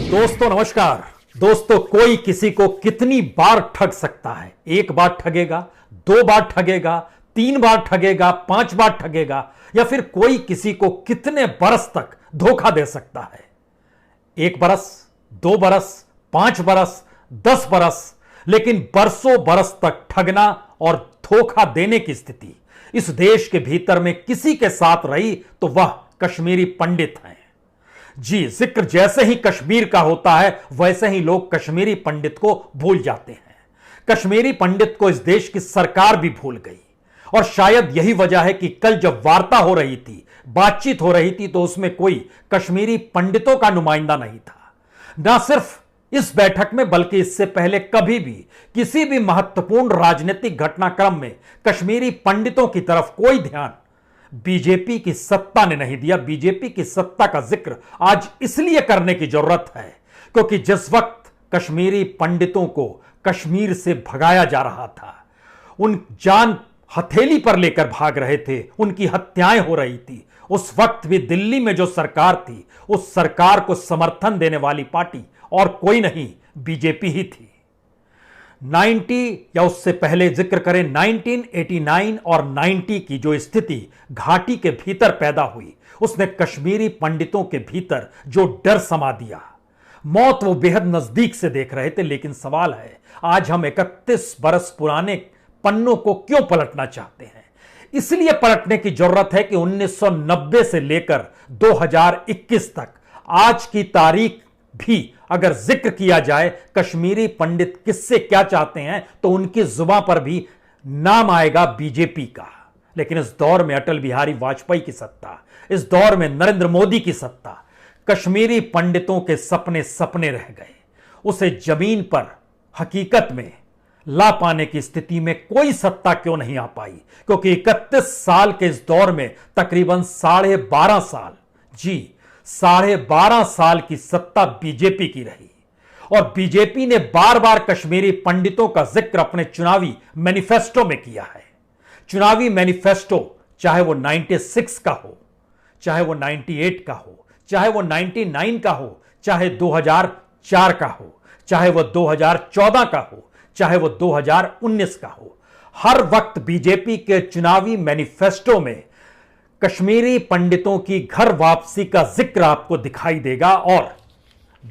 दोस्तों नमस्कार। दोस्तों, कोई किसी को कितनी बार ठग सकता है? एक बार ठगेगा, दो बार ठगेगा, तीन बार ठगेगा, पांच बार ठगेगा, या फिर कोई किसी को कितने बरस तक धोखा दे सकता है? एक बरस, दो बरस, 5 बरस, 10 बरस, लेकिन बरसों बरस तक ठगना और धोखा देने की स्थिति इस देश के भीतर में किसी के साथ रही तो वह कश्मीरी पंडित हैं। जी, जिक्र जैसे ही कश्मीर का होता है वैसे ही लोग कश्मीरी पंडित को भूल जाते हैं। कश्मीरी पंडित को इस देश की सरकार भी भूल गई, और शायद यही वजह है कि कल जब वार्ता हो रही थी, बातचीत हो रही थी, तो उसमें कोई कश्मीरी पंडितों का नुमाइंदा नहीं था। ना सिर्फ इस बैठक में बल्कि इससे पहले कभी भी किसी भी महत्वपूर्ण राजनीतिक घटनाक्रम में कश्मीरी पंडितों की तरफ कोई ध्यान बीजेपी की सत्ता ने नहीं दिया। बीजेपी की सत्ता का जिक्र आज इसलिए करने की जरूरत है क्योंकि जिस वक्त कश्मीरी पंडितों को कश्मीर से भगाया जा रहा था, उन जान हथेली पर लेकर भाग रहे थे, उनकी हत्याएं हो रही थी, उस वक्त भी दिल्ली में जो सरकार थी, उस सरकार को समर्थन देने वाली पार्टी और कोई नहीं, बीजेपी ही थी। 90 या उससे पहले जिक्र करें 1989 और 90 की जो स्थिति घाटी के भीतर पैदा हुई, उसने कश्मीरी पंडितों के भीतर जो डर समा दिया। मौत वो बेहद नजदीक से देख रहे थे, लेकिन सवाल है आज हम 31 बरस पुराने पन्नों को क्यों पलटना चाहते हैं? इसलिए पलटने की जरूरत है कि 1990 से लेकर 2021 तक आज की तारीख भी अगर जिक्र किया जाए, कश्मीरी पंडित किससे क्या चाहते हैं, तो उनकी जुबान पर भी नाम आएगा बीजेपी का। लेकिन इस दौर में अटल बिहारी वाजपेयी की सत्ता, इस दौर में नरेंद्र मोदी की सत्ता, कश्मीरी पंडितों के सपने सपने रह गए। उसे जमीन पर हकीकत में ला पाने की स्थिति में कोई सत्ता क्यों नहीं आ पाई? क्योंकि 31 साल के इस दौर में तकरीबन 12.5 साल, जी 12.5 साल की सत्ता बीजेपी की रही, और बीजेपी ने बार बार कश्मीरी पंडितों का जिक्र अपने चुनावी मैनिफेस्टो में किया है। चुनावी मैनिफेस्टो चाहे वो 96 का हो, चाहे वो 98 का हो, चाहे वो 99 का हो, चाहे 2004 का हो, चाहे वो 2014 का हो, चाहे वो 2019 का हो, हर वक्त बीजेपी के चुनावी मैनिफेस्टो में कश्मीरी पंडितों की घर वापसी का जिक्र आपको दिखाई देगा। और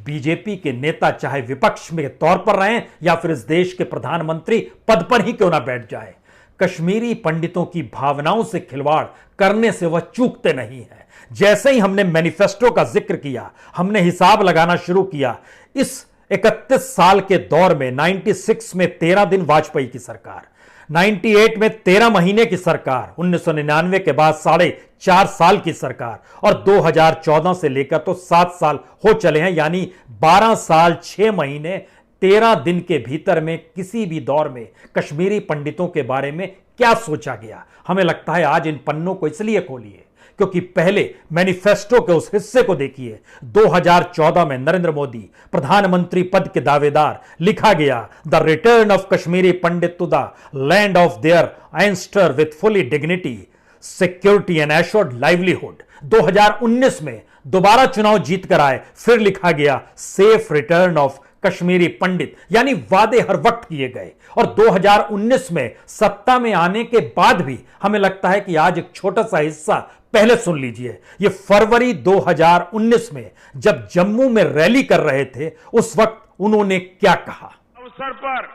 बीजेपी के नेता चाहे विपक्ष में तौर पर रहें या फिर इस देश के प्रधानमंत्री पद पर ही क्यों ना बैठ जाए, कश्मीरी पंडितों की भावनाओं से खिलवाड़ करने से वह चूकते नहीं है। जैसे ही हमने मैनिफेस्टो का जिक्र किया, हमने हिसाब लगाना शुरू किया, इस 31 साल के दौर में 96 में 13 दिन वाजपेयी की सरकार, 98 में 13 महीने की सरकार, 1999 के बाद 4.5 साल की सरकार, और 2014 से लेकर तो 7 साल हो चले हैं, यानी 12 साल 6 महीने 13 दिन के भीतर में किसी भी दौर में कश्मीरी पंडितों के बारे में क्या सोचा गया? हमें लगता है आज इन पन्नों को इसलिए खोलिए क्योंकि पहले मैनिफेस्टो के उस हिस्से को देखिए। 2014 में नरेंद्र मोदी प्रधानमंत्री पद के दावेदार, लिखा गया the return of Kashmiri Pandit to the land of their ancestor with fully dignity, security and assured livelihood. 2019 में दोबारा चुनाव जीतकर आए, फिर लिखा गया safe return of Kashmiri Pandit, यानी वादे हर वक्त किए गए। और 2019 में सत्ता में आने के बाद भी हमें लगता है कि आज एक छोटा सा हिस्सा पहले सुन लीजिए। यह फरवरी 2019 में जब जम्मू में रैली कर रहे थे, उस वक्त उन्होंने क्या कहा? अवसर पर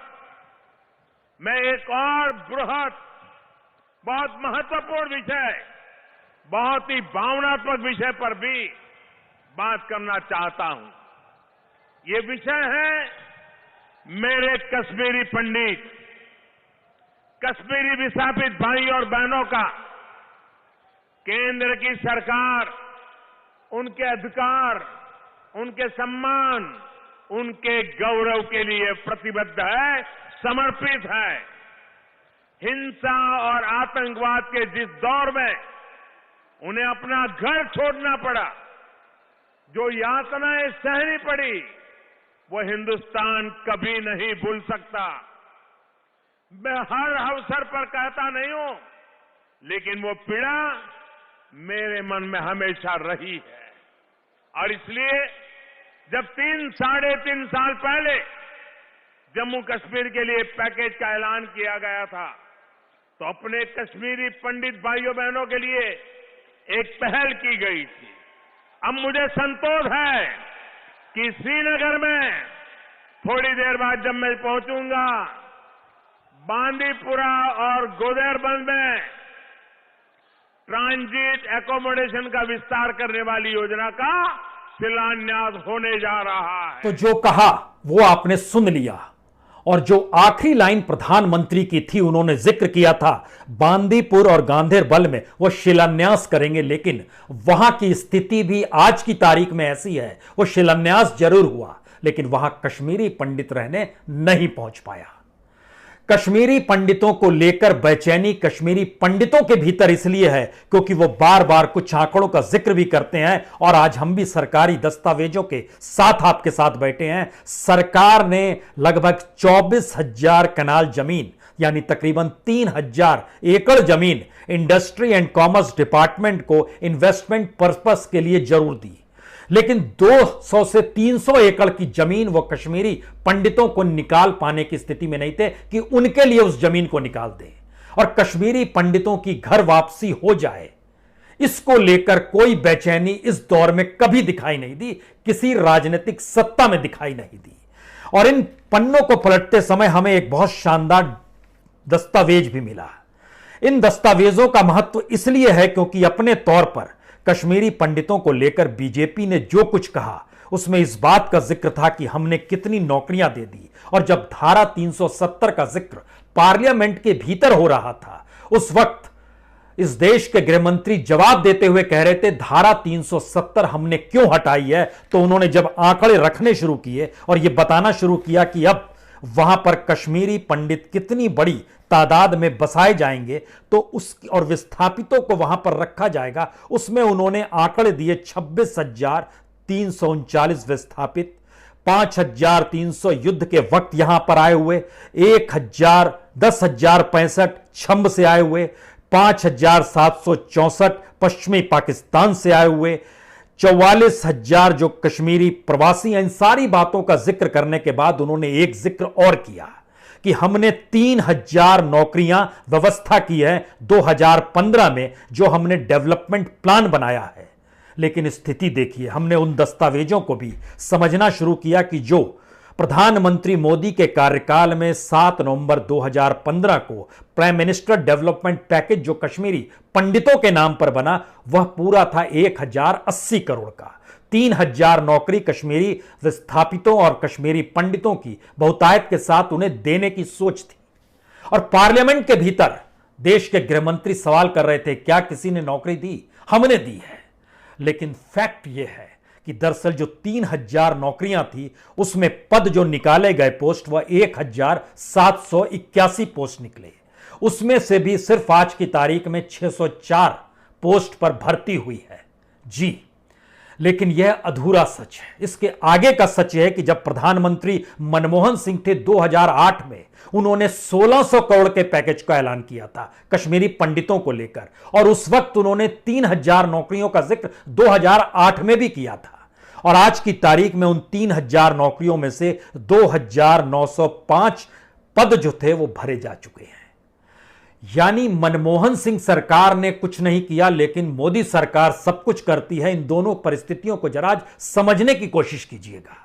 मैं एक और बृहद, बहुत महत्वपूर्ण विषय, बहुत ही भावनात्मक विषय पर भी बात करना चाहता हूं। ये विषय है मेरे कश्मीरी पंडित, कश्मीरी विस्थापित भाई और बहनों का। केंद्र की सरकार उनके अधिकार, उनके सम्मान, उनके गौरव के लिए प्रतिबद्ध है, समर्पित है। हिंसा और आतंकवाद के जिस दौर में उन्हें अपना घर छोड़ना पड़ा, जो यातनाएं सहनी पड़ी, वो हिंदुस्तान कभी नहीं भूल सकता। मैं हर अवसर पर कहता नहीं हूं, लेकिन वो पीड़ा मेरे मन में हमेशा रही है। और इसलिए जब 3-3.5 साल पहले जम्मू कश्मीर के लिए पैकेज का ऐलान किया गया था, तो अपने कश्मीरी पंडित भाइयों बहनों के लिए एक पहल की गई थी। अब मुझे संतोष है कि श्रीनगर में थोड़ी देर बाद जब मैं पहुंचूंगा, बांदीपुरा और गोदेरबंद में ट्रांजिट एकोमोडेशन का विस्तार करने वाली योजना का शिलान्यास होने जा रहा है। तो जो कहा वो आपने सुन लिया, और जो आखिरी लाइन प्रधानमंत्री की थी, उन्होंने जिक्र किया था बांदीपुर और गांधरबल में वो शिलान्यास करेंगे, लेकिन वहां की स्थिति भी आज की तारीख में ऐसी है, वो शिलान्यास जरूर हुआ लेकिन वहां कश्मीरी पंडित रहने नहीं पहुंच पाया। कश्मीरी पंडितों को लेकर बेचैनी कश्मीरी पंडितों के भीतर इसलिए है क्योंकि वो बार बार कुछ आंकड़ों का जिक्र भी करते हैं, और आज हम भी सरकारी दस्तावेजों के साथ आपके साथ बैठे हैं। सरकार ने लगभग 24,000 कनाल जमीन यानी तकरीबन 3,000 एकड़ जमीन इंडस्ट्री एंड कॉमर्स डिपार्टमेंट को इन्वेस्टमेंट पर्पस के लिए जरूर दी, लेकिन 200 से 300 एकड़ की जमीन वो कश्मीरी पंडितों को निकाल पाने की स्थिति में नहीं थे कि उनके लिए उस जमीन को निकाल दें और कश्मीरी पंडितों की घर वापसी हो जाए। इसको लेकर कोई बेचैनी इस दौर में कभी दिखाई नहीं दी, किसी राजनीतिक सत्ता में दिखाई नहीं दी। और इन पन्नों को पलटते समय हमें एक बहुत शानदार दस्तावेज भी मिला। इन दस्तावेजों का महत्व इसलिए है क्योंकि अपने तौर पर कश्मीरी पंडितों को लेकर बीजेपी ने जो कुछ कहा उसमें इस बात का जिक्र था कि हमने कितनी नौकरियां दे दी, और जब धारा 370 का जिक्र पार्लियामेंट के भीतर हो रहा था उस वक्त इस देश के गृह मंत्री जवाब देते हुए कह रहे थे धारा 370 हमने क्यों हटाई है। तो उन्होंने जब आंकड़े रखने शुरू किए और यह बताना शुरू किया कि अब वहां पर कश्मीरी पंडित कितनी बड़ी तादाद में बसाए जाएंगे तो उस और विस्थापितों को वहां पर रखा जाएगा, उसमें उन्होंने आंकड़े दिए 26,339 विस्थापित, 5,300 युद्ध के वक्त यहां पर आए हुए, 10,065 छंब से आए हुए, 5,764 पश्चिमी पाकिस्तान से आए हुए, 44,000 जो कश्मीरी प्रवासी हैं। इन सारी बातों का जिक्र करने के बाद उन्होंने एक जिक्र और किया कि हमने 3,000 नौकरियां व्यवस्था की है 2015 में, जो हमने डेवलपमेंट प्लान बनाया है। लेकिन स्थिति देखिए, हमने उन दस्तावेजों को भी समझना शुरू किया कि जो प्रधानमंत्री मोदी के कार्यकाल में 7 नवंबर 2015 को प्राइम मिनिस्टर डेवलपमेंट पैकेज जो कश्मीरी पंडितों के नाम पर बना, वह पूरा था 1,080 करोड़ का। 3,000 नौकरी कश्मीरी विस्थापितों और कश्मीरी पंडितों की बहुतायत के साथ उन्हें देने की सोच थी। और पार्लियामेंट के भीतर देश के गृह मंत्री सवाल कर रहे थे क्या किसी ने नौकरी दी? हमने दी है। लेकिन फैक्ट यह है कि दरअसल जो 3,000 नौकरियां थी उसमें पद जो निकाले गए पोस्ट वह 1,781 पोस्ट निकले। उसमें से भी सिर्फ आज की तारीख में 604 पोस्ट पर भर्ती हुई है जी। लेकिन यह अधूरा सच है। इसके आगे का सच है कि जब प्रधानमंत्री मनमोहन सिंह थे 2008 में, उन्होंने 1,600 करोड़ के पैकेज का ऐलान किया था कश्मीरी पंडितों को लेकर, और उस वक्त उन्होंने 3,000 नौकरियों का जिक्र 2008 में भी किया था। और आज की तारीख में उन 3,000 नौकरियों में से 2,905 पद जो थे वो भरे जा चुके हैं। यानी मनमोहन सिंह सरकार ने कुछ नहीं किया, लेकिन मोदी सरकार सब कुछ करती है। इन दोनों परिस्थितियों को जरा समझने की कोशिश कीजिएगा।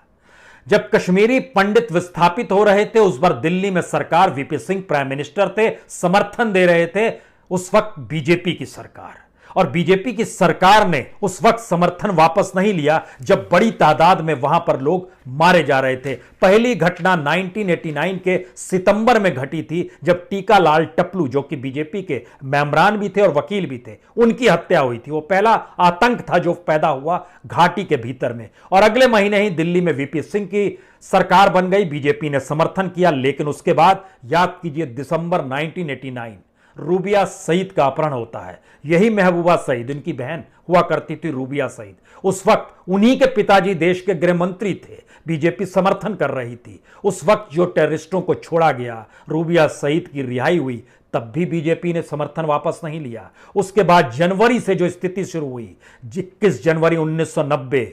जब कश्मीरी पंडित विस्थापित हो रहे थे उस बार दिल्ली में सरकार, वीपी सिंह प्राइम मिनिस्टर थे, समर्थन दे रहे थे उस वक्त बीजेपी की सरकार, और बीजेपी की सरकार ने उस वक्त समर्थन वापस नहीं लिया जब बड़ी तादाद में वहां पर लोग मारे जा रहे थे। पहली घटना 1989 के सितंबर में घटी थी जब टीकालाल टपलू जो कि बीजेपी के मेंबरान भी थे और वकील भी थे, उनकी हत्या हुई थी। वो पहला आतंक था जो पैदा हुआ घाटी के भीतर में, और अगले महीने ही दिल्ली में वीपी सिंह की सरकार बन गई, बीजेपी ने समर्थन किया। लेकिन उसके बाद याद कीजिए दिसंबर 1989 रूबिया सईद का अपहरण होता है। यही महबूबा सईद, इनकी बहन हुआ करती थी रूबिया सईद। उस वक्त उन्हीं के पिताजी देश के गृह मंत्री थे, बीजेपी समर्थन कर रही थी। उस वक्त जो टेररिस्टों को छोड़ा गया, रूबिया सईद की रिहाई हुई, तब भी बीजेपी ने समर्थन वापस नहीं लिया। उसके बाद जनवरी से जो स्थिति शुरू हुई, 21 जनवरी 1990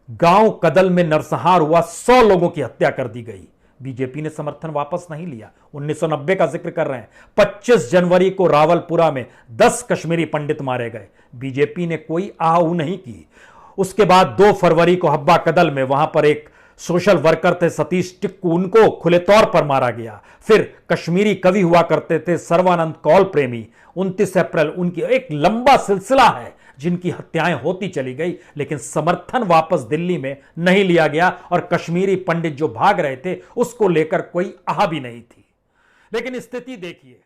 गांव कदल में नरसंहार हुआ, 100 लोगों की हत्या कर दी गई। बीजेपी ने समर्थन वापस नहीं लिया। 1990 का जिक्र कर रहे हैं। 25 जनवरी को रावलपुरा में 10 कश्मीरी पंडित मारे गए। बीजेपी ने कोई आहू नहीं की। उसके बाद 2 फरवरी को हब्बा कदल में, वहां पर एक सोशल वर्कर थे सतीश टिक्कू, उनको खुले तौर पर मारा गया। फिर कश्मीरी कवि हुआ करते थे सर्वानंद कौल प्रेमी, 29 अप्रैल, उनकी एक लंबा सिलसिला है जिनकी हत्याएं होती चली गई, लेकिन समर्थन वापस दिल्ली में नहीं लिया गया और कश्मीरी पंडित जो भाग रहे थे उसको लेकर कोई आह भी नहीं थी। लेकिन स्थिति देखिए।